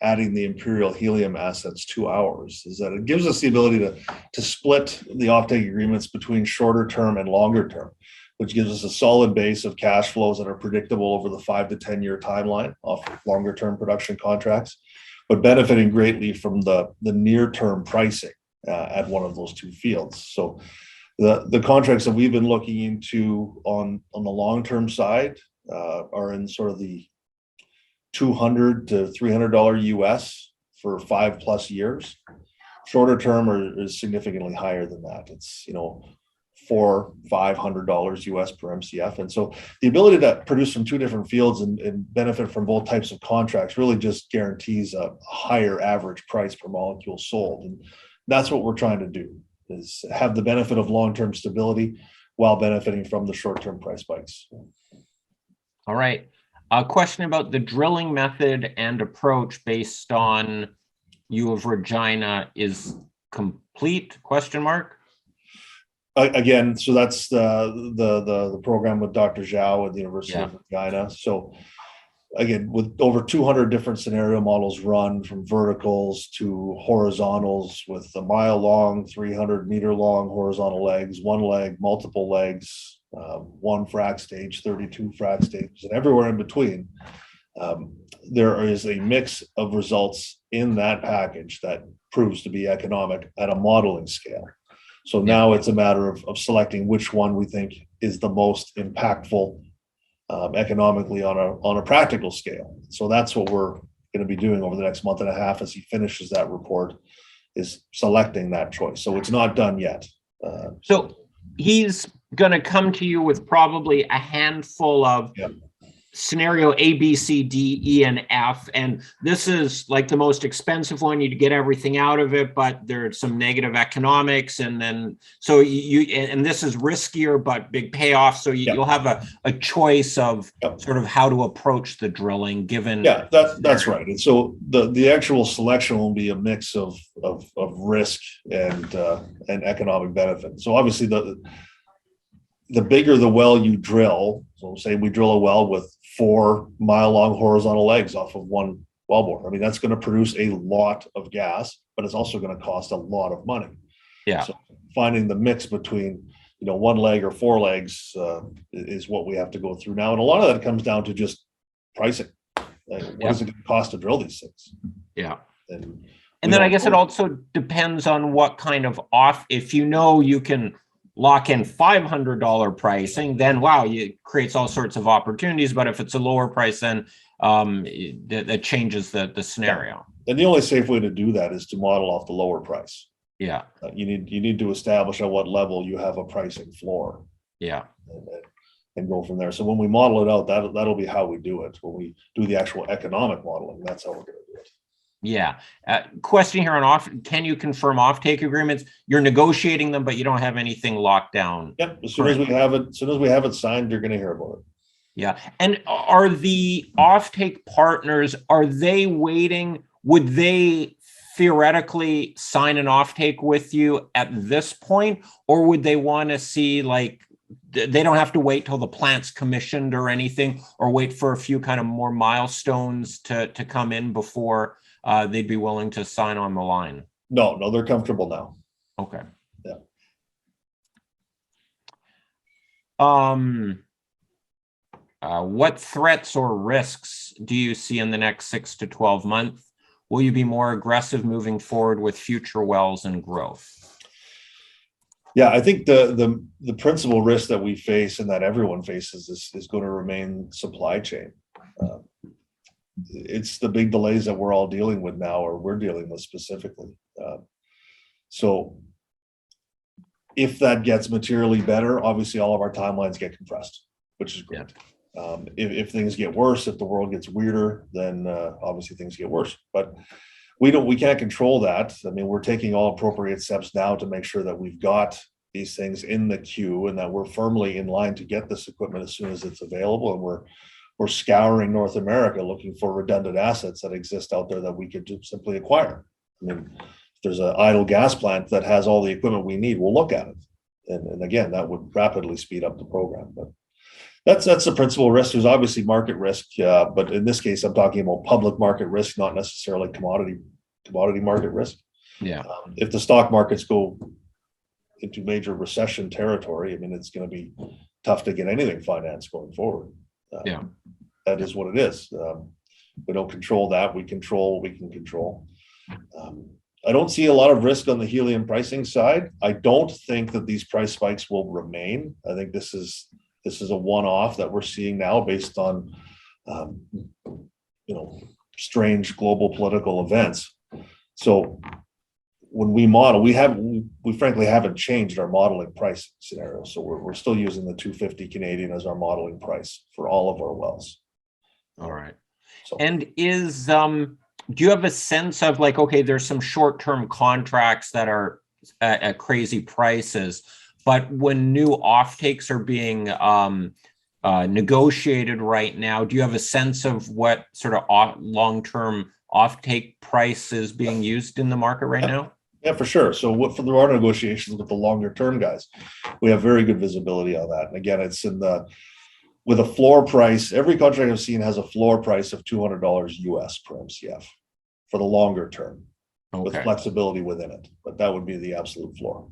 adding the Imperial Helium assets to ours, is that it gives us the ability to split the offtake agreements between shorter term and longer term. which gives us a solid base of cash flows that are predictable over the 5 to 10 year timeline off longer term production contracts, but benefiting greatly from the near term pricing at one of those two fields. So the contracts that we've been looking into on the long term side are in sort of the $200 to $300 US for 5+ years. Shorter term is significantly higher than that. It's, $400-500 US per MCF. And so the ability to produce from two different fields and benefit from both types of contracts really just guarantees a higher average price per molecule sold. And that's what we're trying to do, is have the benefit of long-term stability while benefiting from the short-term price spikes. All right. A question about the drilling method and approach based on U of Regina is complete, ? Again, so that's the program with Dr. Zhao at the University of Regina. So again, with over 200 different scenario models run, from verticals to horizontals, with a mile long, 300 meter long horizontal legs, one leg, multiple legs, one frac stage, 32 frac stages, and everywhere in between. There is a mix of results in that package that proves to be economic at a modeling scale. So now it's a matter of selecting which one we think is the most impactful economically on a practical scale. So that's what we're going to be doing over the next month and a half as he finishes that report, is selecting that choice. So it's not done yet. So he's going to come to you with probably a handful of scenario A, B, C, D, E, and F. And this is like the most expensive one. You get everything out of it, but there's some negative economics. And then, so and this is riskier, but big payoff. So you'll have a choice of sort of how to approach the drilling given. Yeah, that's right. And so the actual selection will be a mix of risk and economic benefit. So obviously the bigger the well you drill, so say we drill a well with 4 mile long horizontal legs off of one wellbore. I mean, that's going to produce a lot of gas, but it's also going to cost a lot of money. Yeah. So finding the mix between, one leg or 4 legs is what we have to go through now. And a lot of that comes down to just pricing. Like, what is it going to cost to drill these things? Yeah. And then I guess it also depends on what kind of if you can lock in $500 pricing, then it creates all sorts of opportunities. But if it's a lower price, then that changes the scenario. And the only safe way to do that is to model off the lower price. Yeah. You need to establish at what level you have a pricing floor. Yeah. And go from there. So when we model it out, that'll be how we do it. When we do the actual economic modeling, that's how we're going to do it. Yeah. Question here on can you confirm offtake agreements? You're negotiating them, but you don't have anything locked down. Yep. As soon as we have it signed, you're going to hear about it. Yeah. And are the offtake partners, are they waiting? Would they theoretically sign an offtake with you at this point? Or would they want to see, like, they don't have to wait till the plant's commissioned or anything, or wait for a few kind of more milestones to come in before they'd be willing to sign on the line? No, they're comfortable now. Okay. Yeah. What threats or risks do you see in the next 6 to 12 months? Will you be more aggressive moving forward with future wells and growth? Yeah, I think the principal risk that we face and that everyone faces is going to remain supply chain. It's the big delays that we're all dealing with now, or we're dealing with specifically. So if that gets materially better, obviously all of our timelines get compressed, which is great. If things get worse, if the world gets weirder, then obviously things get worse. But we can't control that. I mean, we're taking all appropriate steps now to make sure that we've got these things in the queue and that we're firmly in line to get this equipment as soon as it's available. And we're scouring North America looking for redundant assets that exist out there that we could just simply acquire. I mean, if there's an idle gas plant that has all the equipment we need, we'll look at it. And again, that would rapidly speed up the program. But that's the principal risk. There's obviously market risk, but in this case, I'm talking about public market risk, not necessarily commodity market risk. Yeah. If the stock markets go into major recession territory, I mean, it's going to be tough to get anything financed going forward. Yeah. That is what it is. We don't control that. We control what we can control. I don't see a lot of risk on the helium pricing side. I don't think that these price spikes will remain. I think this is a one-off that we're seeing now based on strange global political events. So when we model, we frankly haven't changed our modeling pricing scenario. So we're still using the 250 Canadian as our modeling price for all of our wells. All right. So, and is do you have a sense of like, okay, there's some short-term contracts that are at crazy prices, but when new offtakes are being negotiated right now, do you have a sense of what sort of long-term offtake price is being used in the market right now? Yeah, for sure. So for our negotiations with the longer term guys, we have very good visibility on that. And again, it's with a floor price. Every contract I've seen has a floor price of $200 US per MCF for the longer term, with flexibility within it. But that would be the absolute floor.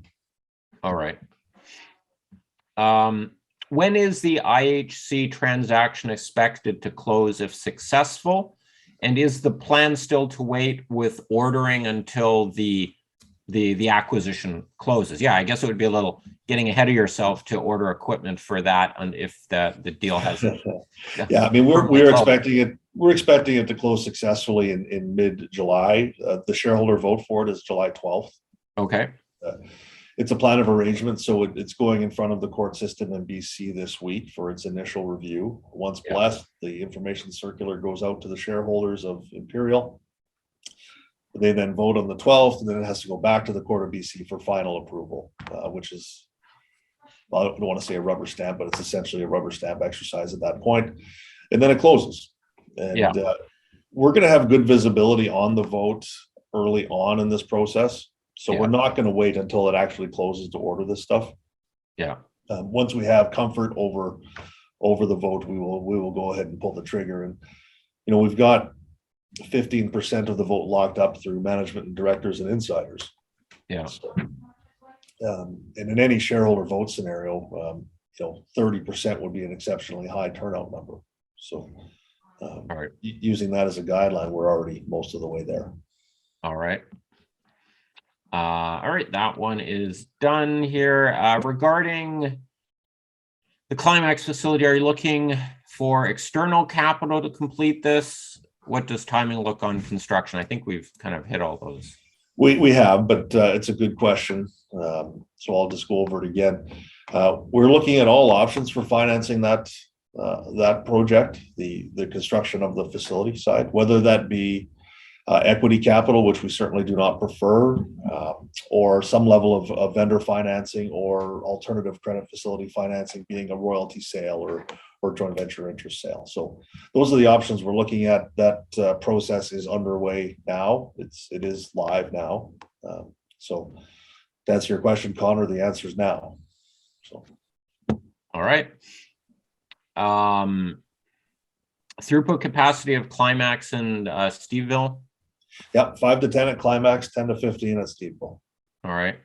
All right. When is the IHC transaction expected to close if successful? And is the plan still to wait with ordering until the acquisition closes? Yeah, I guess it would be a little getting ahead of yourself to order equipment for that, and if the deal has yeah, I mean, we're expecting it. We're expecting it to close successfully in mid-July. The shareholder vote for it is July 12th. Okay. It's a plan of arrangement, so it's going in front of the court system in BC this week for its initial review. Once blessed, the information circular goes out to the shareholders of Imperial. They then vote on the 12th, and then it has to go back to the court of BC for final approval, which is, well, I don't want to say a rubber stamp, but it's essentially a rubber stamp exercise at that point. And then it closes. And we're going to have good visibility on the vote early on in this process. So we're not going to wait until it actually closes to order this stuff. Yeah. Once we have comfort over the vote, we will go ahead and pull the trigger. And we've got 15% of the vote locked up through management and directors and insiders. Yeah. So, and in any shareholder vote scenario, 30% would be an exceptionally high turnout number. So, all right, using that as a guideline, we're already most of the way there. All right. All right, that one is done here. Regarding the Climax facility, are you looking for external capital to complete this? What does timing look on construction? I think we've kind of hit all those. We have, but it's a good question. So I'll just go over it again. We're looking at all options for financing that project, the construction of the facility side, whether that be equity capital, which we certainly do not prefer, or some level of vendor financing or alternative credit facility financing, being a royalty sale or joint venture interest sale. So those are the options we're looking at. That process is underway now. It is live now. So to answer your question, Connor, the answer is now. So, all right. Throughput capacity of Climax and Steveville. Yep, 5 to 10 at Climax, 10 to 15 at Steveville. All right.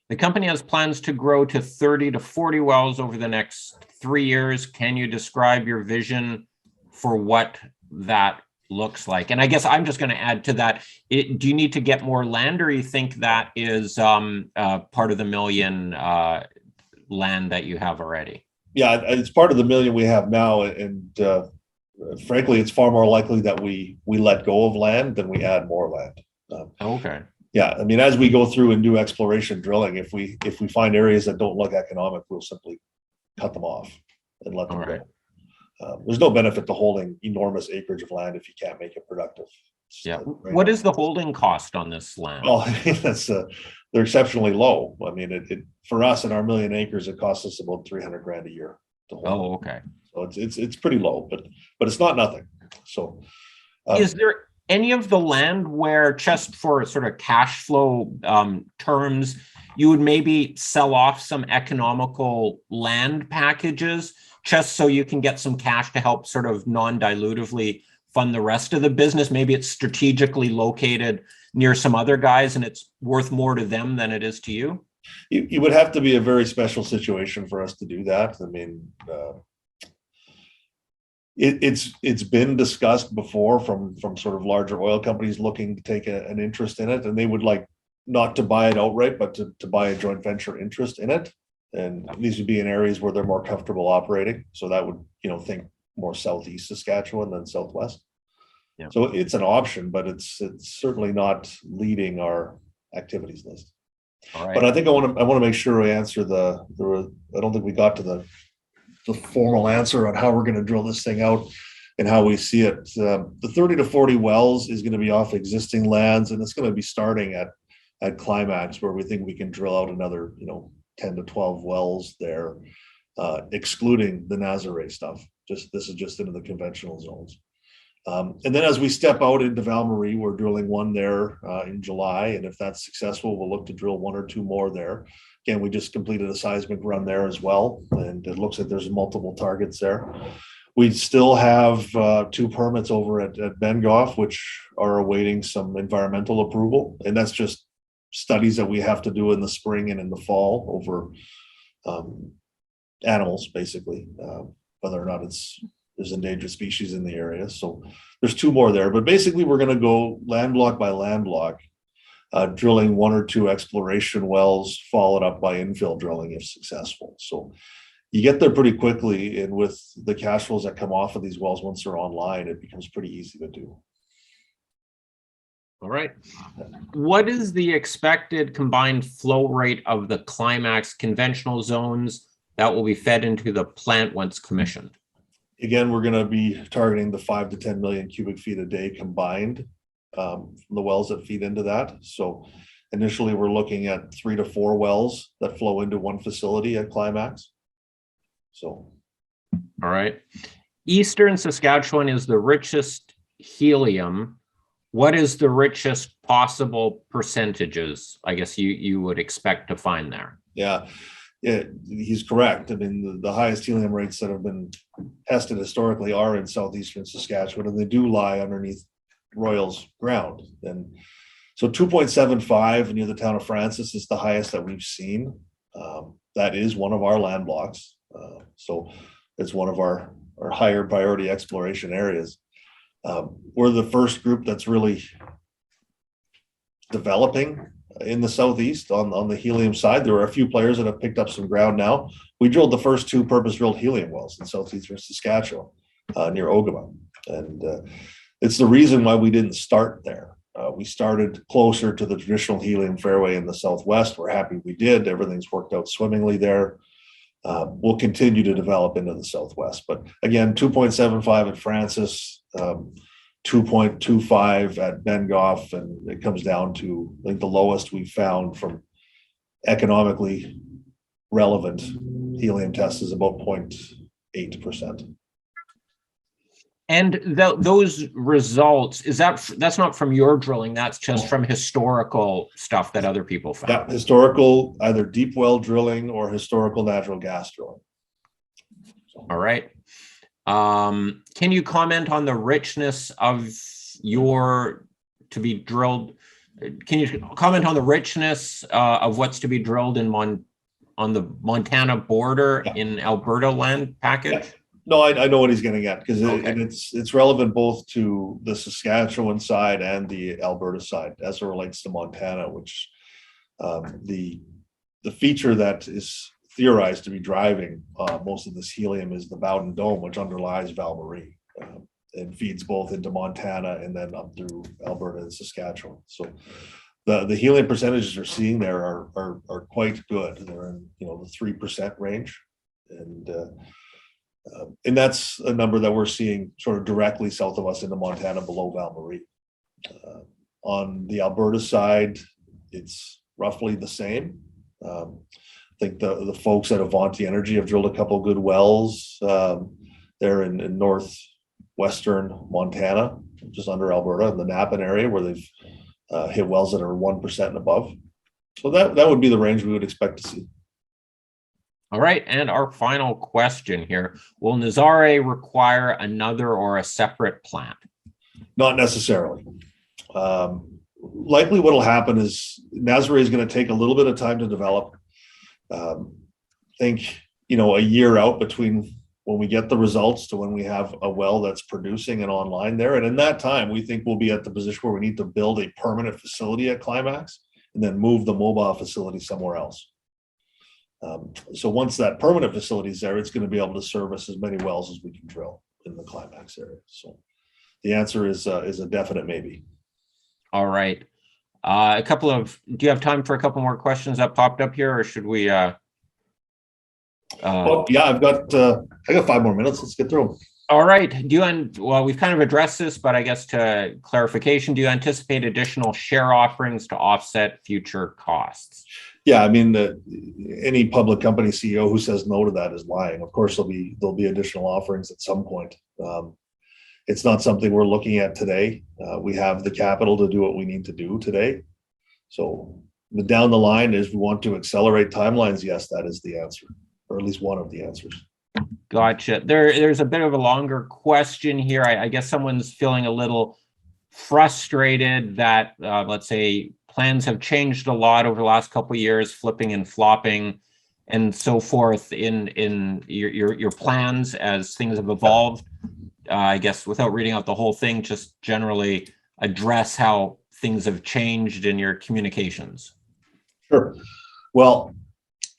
The company has plans to grow to 30 to 40 wells over the next 3 years. Can you describe your vision for what that looks like? And I guess I'm just going to add to that. Do you need to get more land, or you think that is part of the million land that you have already? Yeah, it's part of the million we have now, and frankly, it's far more likely that we let go of land than we add more land. Okay. Yeah, I mean, as we go through and do exploration drilling, if we find areas that don't look economic, we'll simply cut them off and let them go. There's no benefit to holding enormous acreage of land if you can't make it productive. Yeah. What is the holding cost on this land? Well, they're exceptionally low. I mean, it for us in our million acres, it costs us about $300,000 a year to hold. Oh, okay. So it's pretty low, but it's not nothing. So, is there any of the land where, just for sort of cash flow terms, you would maybe sell off some economical land packages just so you can get some cash to help sort of non-dilutively fund the rest of the business? Maybe it's strategically located near some other guys and it's worth more to them than it is to you. You would have to be a very special situation for us to do that. I mean, it's been discussed before from sort of larger oil companies looking to take an interest in it, and they would like not to buy it outright, but to buy a joint venture interest in it. And these would be in areas where they're more comfortable operating. So that would, think more southeast Saskatchewan than southwest. Yeah. So it's an option, but it's certainly not leading our activities list. All right. But I think I want to make sure we answer I don't think we got to the formal answer on how we're going to drill this thing out and how we see it. The 30 to 40 wells is going to be off existing lands, and it's going to be starting at Climax, where we think we can drill out another 10 to 12 wells there, excluding the Nazare stuff. This is just into the conventional zones. And then as we step out into Val-Marie, we're drilling one there in July. And if that's successful, we'll look to drill one or two more there. Again, we just completed a seismic run there as well. And it looks like there's multiple targets there. We still have 2 permits over at Bengoff, which are awaiting some environmental approval. And that's just studies that we have to do in the spring and in the fall over animals, basically, whether or not there's endangered species in the area. So there's 2 more there, but basically we're going to go land block by land block, drilling 1 or 2 exploration wells, followed up by infill drilling if successful. So you get there pretty quickly, and with the cash flows that come off of these wells once they're online, it becomes pretty easy to do. All right. What is the expected combined flow rate of the Climax conventional zones that will be fed into the plant once commissioned? Again, we're going to be targeting the 5 to 10 million cubic feet a day combined from the wells that feed into that. So initially, we're looking at 3 to 4 wells that flow into one facility at Climax. So, all right. Eastern Saskatchewan is the richest helium. What is the richest possible percentages, I guess, you would expect to find there? Yeah, he's correct. I mean, the highest helium rates that have been tested historically are in southeastern Saskatchewan, and they do lie underneath Royal's ground. And so 2.75 near the town of Francis is the highest that we've seen. That is one of our land blocks. So it's one of our higher priority exploration areas. We're the first group that's really developing in the southeast on the helium side. There are a few players that have picked up some ground now. We drilled the first 2 purpose-drilled helium wells in southeastern Saskatchewan near Ogama. And it's the reason why we didn't start there. We started closer to the traditional helium fairway in the southwest. We're happy we did. Everything's worked out swimmingly there. We'll continue to develop into the southwest. But again, 2.75 at Francis, 2.25 at Bengoff, and it comes down to, I think, the lowest we found from economically relevant helium tests is about 0.8%. And those results, that's not from your drilling, that's just from historical stuff that other people found? Yeah, historical, either deep well drilling or historical natural gas drilling. All right. Can you comment on the richness of your to be drilled? Can you comment on the richness of what's to be drilled on the Montana border in Alberta land package? Yeah. No, I know what he's getting at, because Okay. it's relevant both to the Saskatchewan side and the Alberta side as it relates to Montana, which the feature that is theorized to be driving most of this helium is the Bowden Dome, which underlies Val-Marie and feeds both into Montana and then up through Alberta and Saskatchewan. So the helium percentages we're seeing there are quite good. They're in the 3% range, and that's a number that we're seeing sort of directly south of us into Montana below Val-Marie. On the Alberta side, it's roughly the same. I think the folks at Avanti Energy have drilled a couple good wells there in northwestern Montana, just under Alberta, in the Napan area, where they've hit wells that are 1% and above. So that would be the range we would expect to see. All right, and our final question here. Will Nazare require another or a separate plant? Not necessarily. Likely what will happen is Nazare is going to take a little bit of time to develop. Think, a year out between when we get the results to when we have a well that's producing and online there. And in that time, we think we'll be at the position where we need to build a permanent facility at Climax and then move the mobile facility somewhere else. So once that permanent facility is there, it's going to be able to service as many wells as we can drill in the Climax area. So the answer is a definite maybe. All right. Do you have time for a couple more questions that popped up here, or should we? Yeah, I got 5 more minutes. Let's get through them. All right. Well, we've kind of addressed this, but I guess to clarification, do you anticipate additional share offerings to offset future costs? Yeah, I mean, any public company CEO who says no to that is lying. Of course, there'll be additional offerings at some point. It's not something we're looking at today. We have the capital to do what we need to do today. So down the line, is we want to accelerate timelines. Yes, that is the answer, or at least one of the answers. Gotcha. There's a bit of a longer question here. I guess someone's feeling a little frustrated that, let's say, plans have changed a lot over the last couple of years, flipping and flopping and so forth in your plans as things have evolved. I guess without reading out the whole thing, just generally address how things have changed in your communications. Sure. Well,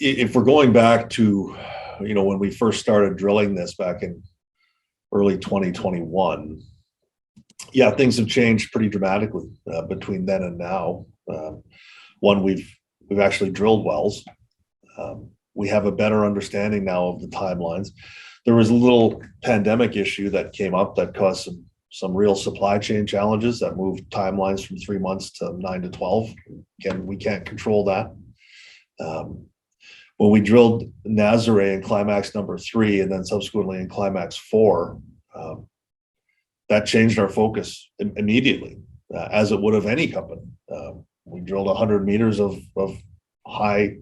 if we're going back to, when we first started drilling this back in early 2021, yeah, things have changed pretty dramatically between then and now. One, we've actually drilled wells. We have a better understanding now of the timelines. There was a little pandemic issue that came up that caused some real supply chain challenges that moved timelines from 3 months to 9 to 12. Again, we can't control that. When we drilled Nazare in Climax number 3 and then subsequently in Climax 4, that changed our focus immediately, as it would have any company. We drilled 100 meters of high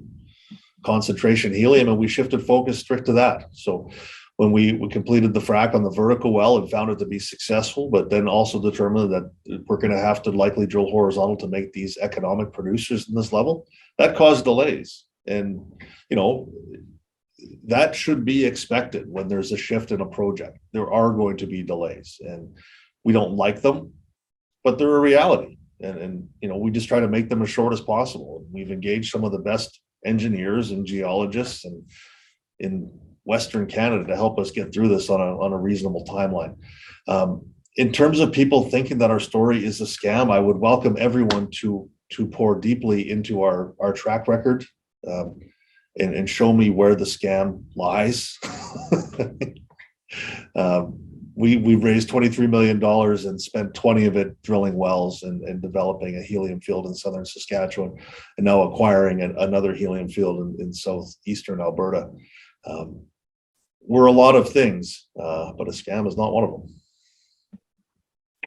concentration helium, and we shifted focus strict to that. So when we completed the frac on the vertical well and found it to be successful, but then also determined that we're going to have to likely drill horizontal to make these economic producers in this level, that caused delays. And, that should be expected when there's a shift in a project. There are going to be delays, and we don't like them, but they're a reality. And we just try to make them as short as possible. We've engaged some of the best engineers and geologists and in Western Canada to help us get through this on a reasonable timeline. In terms of people thinking that our story is a scam, I would welcome everyone to pour deeply into our track record and show me where the scam lies. We've raised $23 million and spent 20 of it drilling wells and developing a helium field in southern Saskatchewan, and now acquiring another helium field in southeastern Alberta. We're a lot of things, but a scam is not one of them.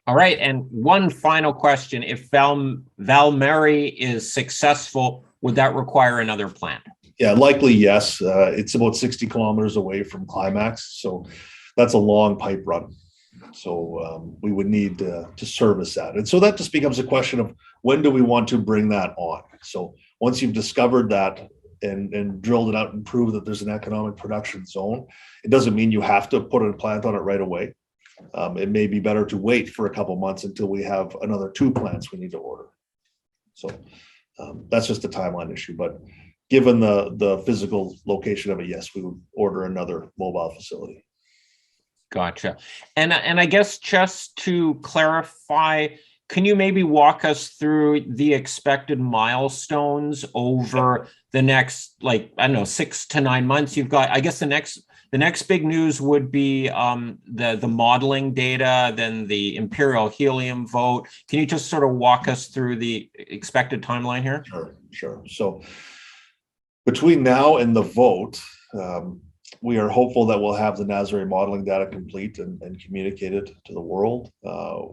All right, and one final question. If Val-Mary is successful, would that require another plant? Yeah, likely yes. It's about 60 kilometers away from Climax, so that's a long pipe run. So we would need to service that. And so that just becomes a question of when do we want to bring that on? So once you've discovered that and drilled it out and proved that there's an economic production zone, it doesn't mean you have to put a plant on it right away. It may be better to wait for a couple months until we have another 2 plants we need to order. So that's just a timeline issue. But given the physical location of it, yes, we would order another mobile facility. Gotcha. And I guess just to clarify, can you maybe walk us through the expected milestones over the next, 6 to 9 months? You've got, I guess the next big news would be the modeling data, then the Imperial Helium vote. Can you just sort of walk us through the expected timeline here? Sure. So between now and the vote, we are hopeful that we'll have the Nazare modeling data complete and communicated to the world.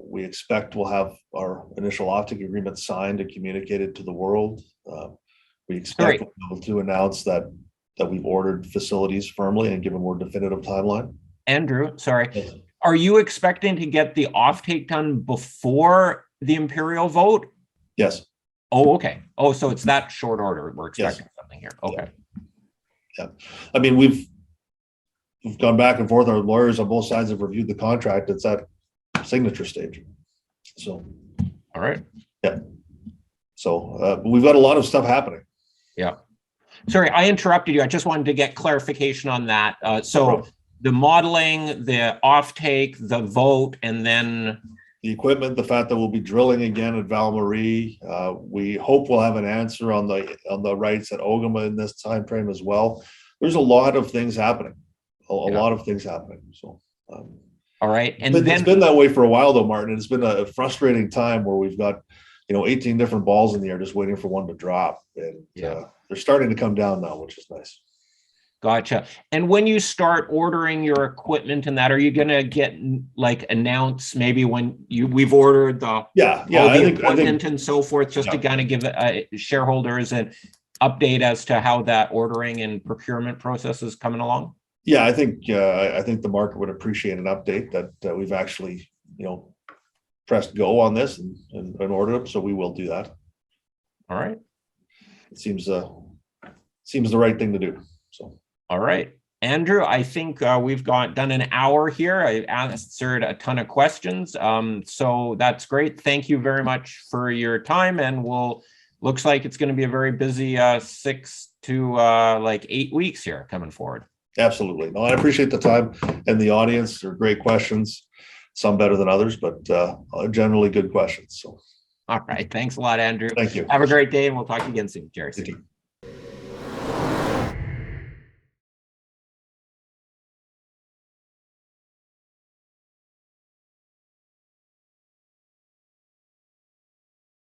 We expect we'll have our initial offtake agreement signed and communicated to the world. We expect we'll be able to announce that we've ordered facilities firmly and given more definitive timeline. Andrew, sorry. Yes. Are you expecting to get the offtake done before the Imperial vote? Yes. Oh, okay. Oh, so it's that short order. We're expecting something here. Okay. Yeah. I mean, we've gone back and forth. Our lawyers on both sides have reviewed the contract. It's at signature stage. So, all right. Yeah. So we've got a lot of stuff happening. Yeah. Sorry, I interrupted you. I just wanted to get clarification on that. So the modeling, the offtake, the vote, and then the equipment, the fact that we'll be drilling again at Val Marie. We hope we'll have an answer on the rights at Ogama in this time frame as well. There's a lot of things happening. A lot of things happening. So all right. And it's been that way for a while though, Martin. It's been a frustrating time where we've got 18 different balls in the air just waiting for one to drop. And they're starting to come down now, which is nice. Gotcha. And when you start ordering your equipment and that, are you going to get like announce maybe when we've ordered the equipment and so forth, just to kind of give shareholders an update as to how that ordering and procurement process is coming along? Yeah, I think the market would appreciate an update that we've actually pressed go on this and ordered them. So we will do that. All right. It seems the right thing to do. So. All right, Andrew, I think we've done an hour here. I answered a ton of questions. So that's great. Thank you very much for your time. And looks like it's going to be a very busy 6 to 8 weeks here coming forward. Absolutely. No, I appreciate the time and the audience. They're great questions, some better than others, but generally good questions. So. All right. Thanks a lot, Andrew. Thank you. Have a great day, and we'll talk again soon. Cheers.